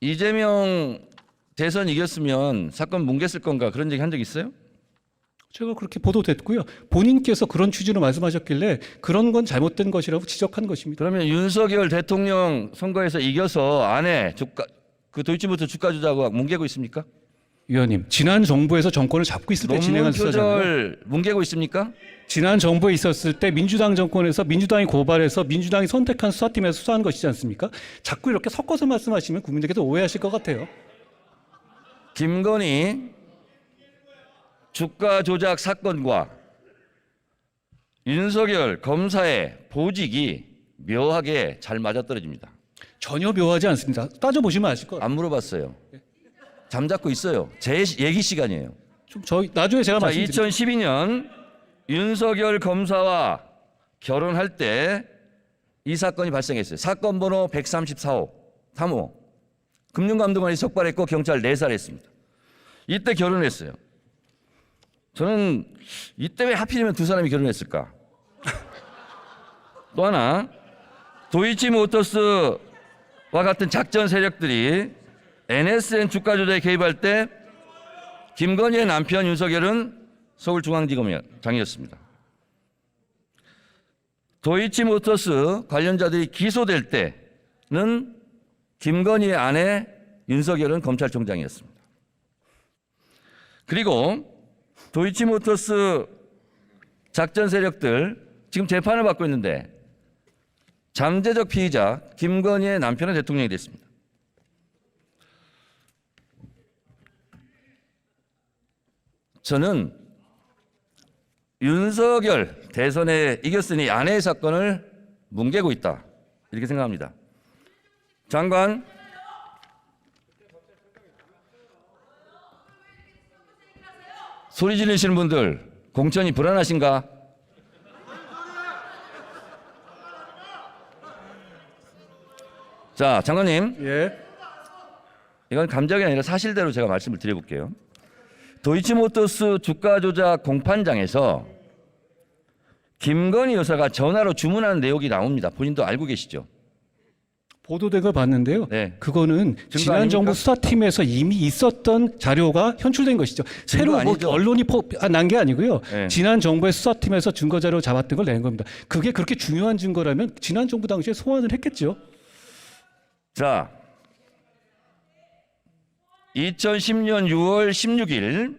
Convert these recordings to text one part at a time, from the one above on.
이재명 대선 이겼으면 사건 뭉갰을 건가 그런 얘기 한 적 있어요? 제가 그렇게 보도됐고요. 본인께서 그런 취지로 말씀하셨길래 그런 건 잘못된 것이라고 지적한 것입니다. 그러면 윤석열 대통령 선거에서 이겨서 아내 주가 그 도이치모터 주가 조작하고 뭉개고 있습니까? 위원님, 지난 정부에서 정권을 잡고 있을 때 진행한 논문 수사잖아요. 표절 뭉개고 있습니까? 지난 정부에 있었을 때 민주당 정권에서 민주당이 고발해서 민주당이 선택한 수사팀에서 수사한 것이지 않습니까? 자꾸 이렇게 섞어서 말씀하시면 국민들께서 오해하실 것 같아요. 김건희 주가 조작 사건과 윤석열 검사의 보직이 묘하게 잘 맞아떨어집니다. 전혀 묘하지 않습니다. 따져보시면 아실 것 같아요. 안 물어봤어요. 잠잡고 있어요. 제 얘기 시간이에요. 좀 저희 나중에 제가 자, 말씀드릴게요. 2012년 윤석열 검사와 결혼할 때 이 사건이 발생했어요. 사건 번호 134호 3호. 금융감독원이 적발했고 경찰 내살했습니다. 이때 결혼했어요. 저는 이때 왜 하필이면 두 사람이 결혼했을까? 또 하나 도이치모터스와 같은 작전 세력들이 NSN 주가 조작에 개입할 때 김건희의 남편 윤석열은 서울중앙지검장이었습니다. 도이치모터스 관련자들이 기소될 때는 김건희의 아내 윤석열은 검찰총장이었습니다. 그리고 도이치모터스 작전 세력들 지금 재판을 받고 있는데 잠재적 피의자 김건희의 남편은 대통령이 됐습니다. 저는 윤석열 대선에 이겼으니 아내의 사건을 뭉개고 있다 이렇게 생각합니다. 장관, 소리 지르시는 분들 공천이 불안하신가? 자, 장관님, 예. 이건 감정이 아니라 사실대로 제가 말씀을 드려볼게요. 도이치모터스 주가 조작 공판장에서 김건희 여사가 전화로 주문하는 내용이 나옵니다. 본인도 알고 계시죠? 보도된 걸 봤는데요. 네. 그거는 지난 아닙니까? 정부 수사팀에서 이미 있었던 자료가 현출된 것이죠. 새로 뭐 아니죠? 언론이 난 게 아니고요. 네. 지난 정부의 수사팀에서 증거 자료 잡았던 걸 낸 겁니다. 그게 그렇게 중요한 증거라면 지난 정부 당시에 소환을 했겠죠. 자, 2010년 6월 16일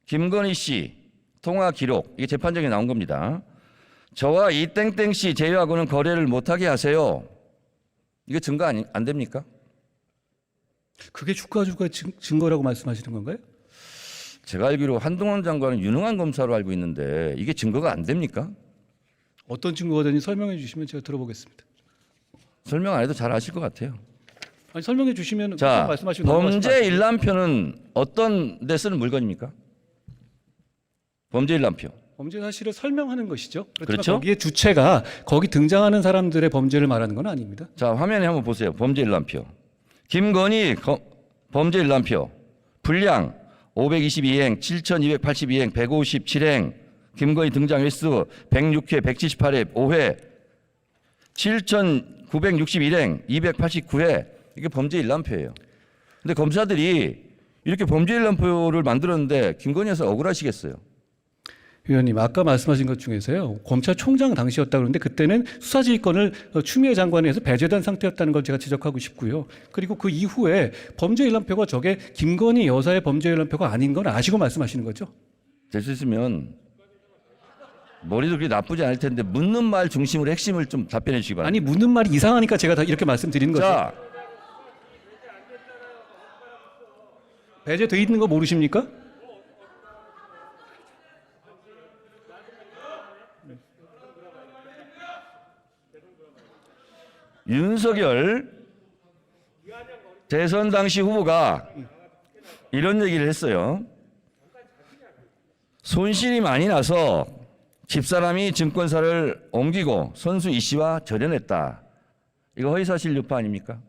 김건희 씨 통화 기록, 이게 재판정에 나온 겁니다. 저와 이 땡땡 씨 제외하고는 거래를 못하게 하세요. 이게 증거 안 됩니까? 그게 주가 조작 증거라고 말씀하시는 건가요? 제가 알기로 한동훈 장관은 유능한 검사로 알고 있는데 이게 증거가 안 됩니까? 어떤 증거가 되는지 설명해 주시면 제가 들어보겠습니다. 설명 안 해도 잘 아실 것 같아요. 아니, 설명해 주시면 자, 말씀하시고 범죄 일람표는 어떤 데 쓰는 물건입니까? 범죄 일람표. 범죄 사실을 설명하는 것이죠. 그렇지만 그렇죠? 거기에 주체가 거기 등장하는 사람들의 범죄를 말하는 건 아닙니다. 자, 화면에 한번 보세요. 범죄 일람표. 김건희 범죄 일람표. 분량 522행, 7282행, 157행. 김건희 등장 횟수 106회, 178회, 5회. 7961행, 289회. 이게 범죄 일람표예요. 근데 검사들이 이렇게 범죄 일람표를 만들었는데 김건희 여사 억울하시겠어요? 위원님, 아까 말씀하신 것 중에서요, 검찰총장 당시였다 그러는데 그때는 수사지휘권을 추미애 장관에서 배제된 상태였다는 걸 제가 지적하고 싶고요. 그리고 그 이후에 범죄 일람표가 저게 김건희 여사의 범죄 일람표가 아닌 건 아시고 말씀하시는 거죠? 될 수 있으면 머리도 그렇게 나쁘지 않을 텐데 묻는 말 중심으로 핵심을 좀 답변해 주시기 바랍니다. 아니, 묻는 말이 이상하니까 제가 다 이렇게 말씀드리는 거죠. 자, 배제돼 있는 거 모르십니까? 윤석열 대선 당시 후보가 이런 얘기를 했어요. 손실이 많이 나서 집사람이 증권사를 옮기고 선수 이 씨와 절연했다. 이거 허위사실 유포 아닙니까?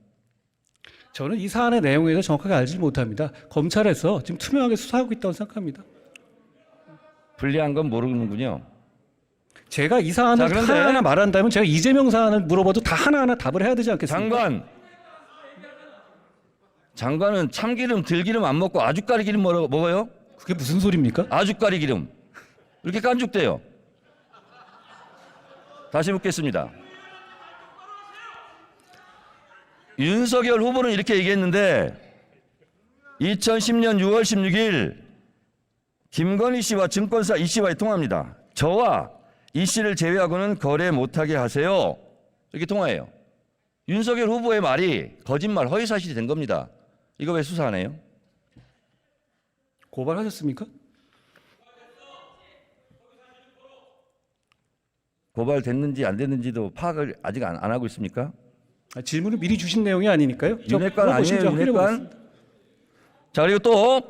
저는 이 사안의 내용에 대해서 정확하게 알지 못합니다. 검찰에서 지금 투명하게 수사하고 있다고 생각합니다. 불리한 건 모르는군요. 제가 이 사안을 자, 그런데 하나하나 말한다면 제가 이재명 사안을 물어봐도 다 하나하나 답을 해야 되지 않겠습니까? 장관, 장관은 참기름, 들기름 안 먹고 아주까리 기름 먹어요? 그게 무슨 소리입니까? 아주까리 기름. 이렇게 깐죽대요. 다시 묻겠습니다. 윤석열 후보는 이렇게 얘기했는데 2010년 6월 16일 김건희 씨와 증권사 이 씨와의 통화입니다. 저와 이 씨를 제외하고는 거래 못하게 하세요. 이렇게 통화해요. 윤석열 후보의 말이 거짓말, 허위사실이 된 겁니다. 이거 왜 수사 안 해요? 고발하셨습니까? 고발됐는지 안 됐는지도 파악을 아직 안 하고 있습니까? 질문을 미리 주신 내용이 아니니까요. 윤핵관 아니에요, 윤핵관? 자, 그리고 또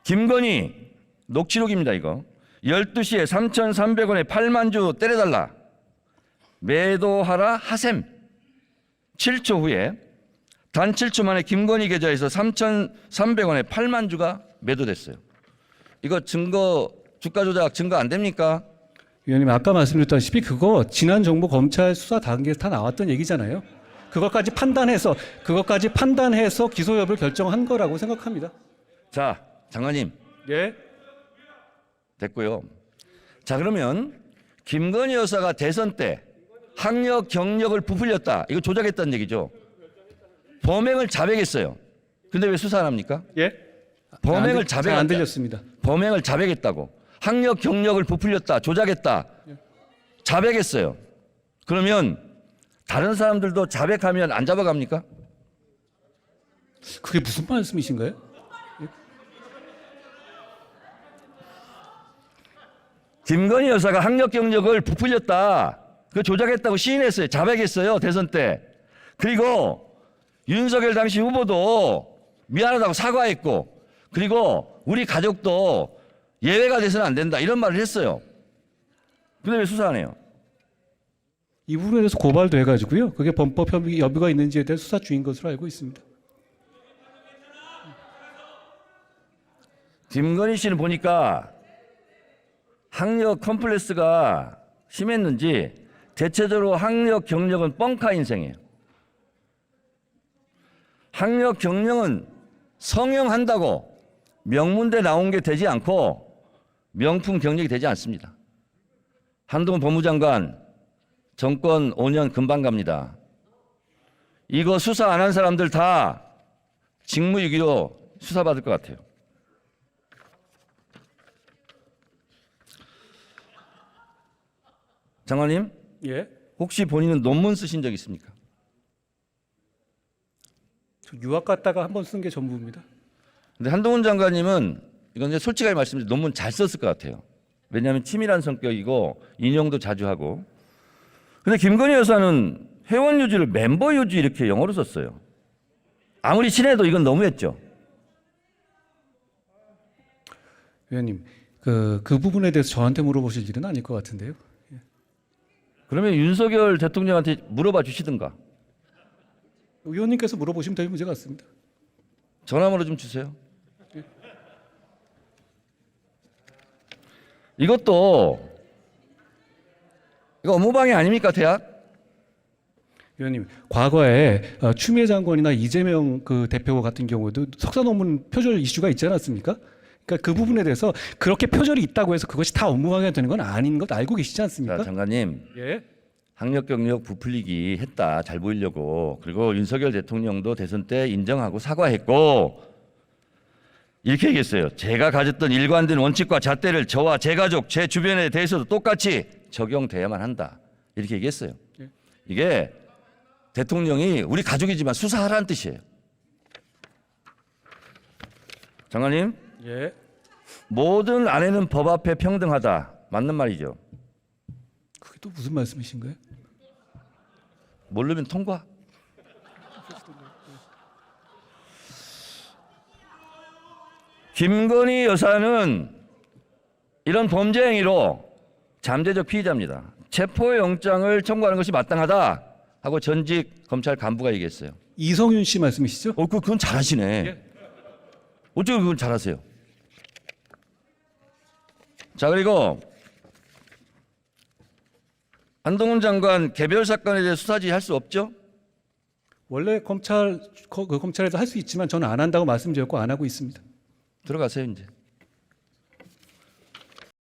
김건희 녹취록입니다, 이거. 12시에 3,300원에 8만 주 때려달라. 매도하라 하셈. 7초 후에 단 7초 만에 김건희 계좌에서 3,300원에 8만 주가 매도됐어요. 이거 증거, 주가 조작 증거 안 됩니까? 위원님 아까 말씀드렸다시피 그거 지난 정부 검찰 수사 단계에서 다 나왔던 얘기잖아요. 그것까지 판단해서 기소 여부를 결정한 거라고 생각합니다. 자, 장관님. 예. 됐고요. 자, 그러면 김건희 여사가 대선 때 학력 경력을 부풀렸다. 이거 조작했다는 얘기죠. 범행을 자백했어요. 근데 왜 수사 안 합니까? 예? 범행을 잘 안 들렸습니다. 범행을 자백했다고. 학력 경력을 부풀렸다. 조작했다. 자백했어요. 그러면 다른 사람들도 자백하면 안 잡아갑니까? 그게 무슨 말씀이신가요? 김건희 여사가 학력 경력을 부풀렸다. 그 조작했다고 시인했어요. 자백했어요. 대선 때. 그리고 윤석열 당시 후보도 미안하다고 사과했고, 그리고 우리 가족도 예외가 돼서는 안 된다. 이런 말을 했어요. 근데 왜 수사 안 해요? 이 부분에 대해서 고발도 해가지고요. 그게 범법 여부가 있는지에 대한 수사 중인 것으로 알고 있습니다. 김건희 씨는 보니까 학력 컴플렉스가 심했는지 대체적으로 학력 경력은 뻥카 인생이에요. 학력 경력은 성형한다고 명문대 나온 게 되지 않고 명품 경력이 되지 않습니다. 한동훈 법무장관 정권 5년 금방 갑니다. 이거 수사 안 한 사람들 다 직무유기로 수사받을 것 같아요. 장관님, 예. 혹시 본인은 논문 쓰신 적 있습니까? 저 유학 갔다가 한번 쓴 게 전부입니다. 근데 한동훈 장관님은 이건 이제 솔직하게 말씀드리면 논문 잘 썼을 것 같아요. 왜냐하면 치밀한 성격이고 인용도 자주 하고. 근데 김건희 여사는 회원 유지를 멤버 유지 이렇게 영어로 썼어요. 아무리 친해도 이건 너무했죠. 위원님, 그 부분에 대해서 저한테 물어보실 일은 아닐 것 같은데요. 그러면 윤석열 대통령한테 물어봐 주시든가. 위원님께서 물어보시면 될 문제 같습니다. 전화번호 좀 주세요. 이것도 이거 업무방해 아닙니까, 대학? 위원님, 과거에 추미애 장관이나 이재명 그 대표 같은 경우도 석사 논문 표절 이슈가 있지 않았습니까? 그러니까 그 부분에 대해서 그렇게 표절이 있다고 해서 그것이 다 업무방해가 되는 건 아닌 것 알고 계시지 않습니까? 자, 장관님. 예. 학력 경력 부풀리기 했다. 잘 보이려고. 그리고 윤석열 대통령도 대선 때 인정하고 사과했고 이렇게 얘기했어요. 제가 가졌던 일관된 원칙과 잣대를 저와 제 가족, 제 주변에 대해서도 똑같이 적용돼야만 한다. 이렇게 얘기했어요. 예. 이게 대통령이 우리 가족이지만 수사하라는 뜻이에요. 장관님, 예. 모든 아내는 법 앞에 평등하다. 맞는 말이죠. 그게 또 무슨 말씀이신가요? 모르면 통과. 김건희 여사는 이런 범죄 행위로 잠재적 피의자입니다. 체포영장을 청구하는 것이 마땅하다 하고 전직 검찰 간부가 얘기했어요. 이성윤 씨 말씀이시죠? 그건 잘하시네. 예. 어쩌고 그건 잘하세요. 자, 그리고 한동훈 장관 개별 사건에 대해 수사지 할 수 없죠? 원래 검찰에서 할 수 있지만 저는 안 한다고 말씀드렸고 안 하고 있습니다. 들어가세요 이제.